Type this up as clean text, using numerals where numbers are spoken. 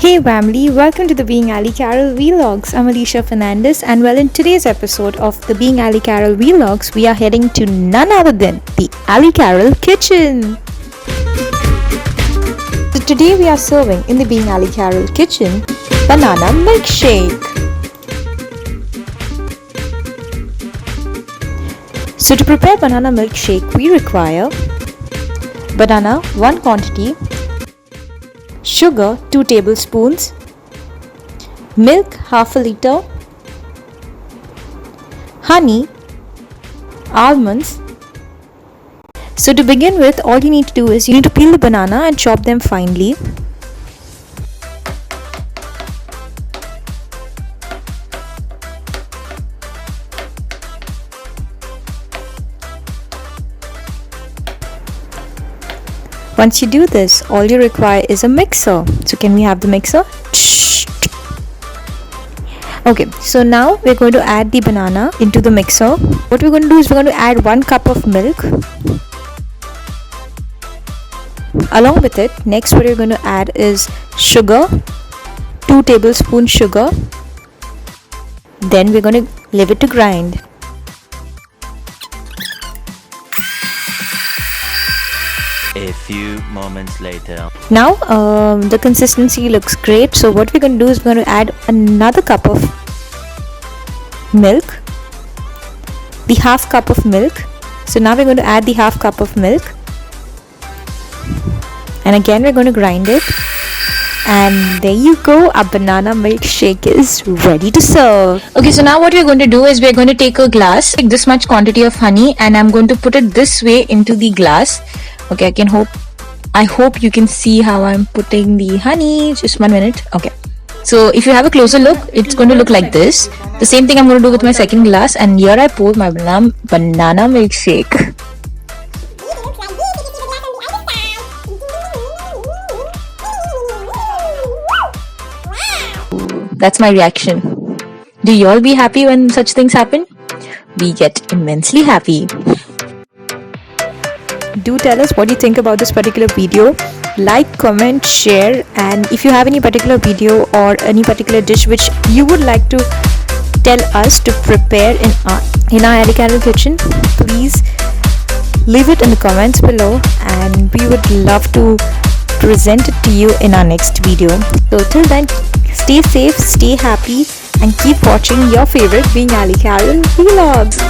Hey family, welcome to the Being Allycaral Vlogs. I'm Alisha Fernandes, and well, in today's episode of the Being Allycaral Vlogs, we are heading to none other than the Allycaral Kitchen. So today we are serving in the Being Allycaral Kitchen Banana Milkshake. So to prepare banana milkshake, we require banana 1 quantity, sugar 2 tablespoons, milk half a liter, honey, almonds. So to begin with, all you need to do is you need to peel the banana and chop them finely. Once you do this, all you require is a mixer. So can we have the mixer? Okay, so now we're going to add the banana into the mixer. What we're going to do is we're going to add 1 cup of milk. Along with it, next what we're going to add is sugar, 2 tablespoons sugar. Then we're going to leave it to grind. A few moments later. Now the consistency looks great. So what we're going to do is we're going to add another cup of milk, the half cup of milk. So now we're going to add the half cup of milk, and again we're going to grind it, and there you go, our banana milkshake is ready to serve. Okay, so now what we're going to do is we're going to take a glass, take this much quantity of honey, and I'm going to put it this way into the glass. Okay, I hope you can see how I'm putting the honey. Just 1 minute. Okay, so if you have a closer look, it's going to look like this. The same thing I'm going to do with my second glass, and here I pour my banana milkshake. That's my reaction. Do you all be happy when such things happen? We get immensely happy. Do tell us what you think about this particular video. Like, comment, share, and if you have any particular video or any particular dish which you would like to tell us to prepare in our Allycaral kitchen, please leave it in the comments below, and we would love to present it to you in our next video. So till then, stay safe, stay happy, and keep watching your favorite Being Allycaral vlogs.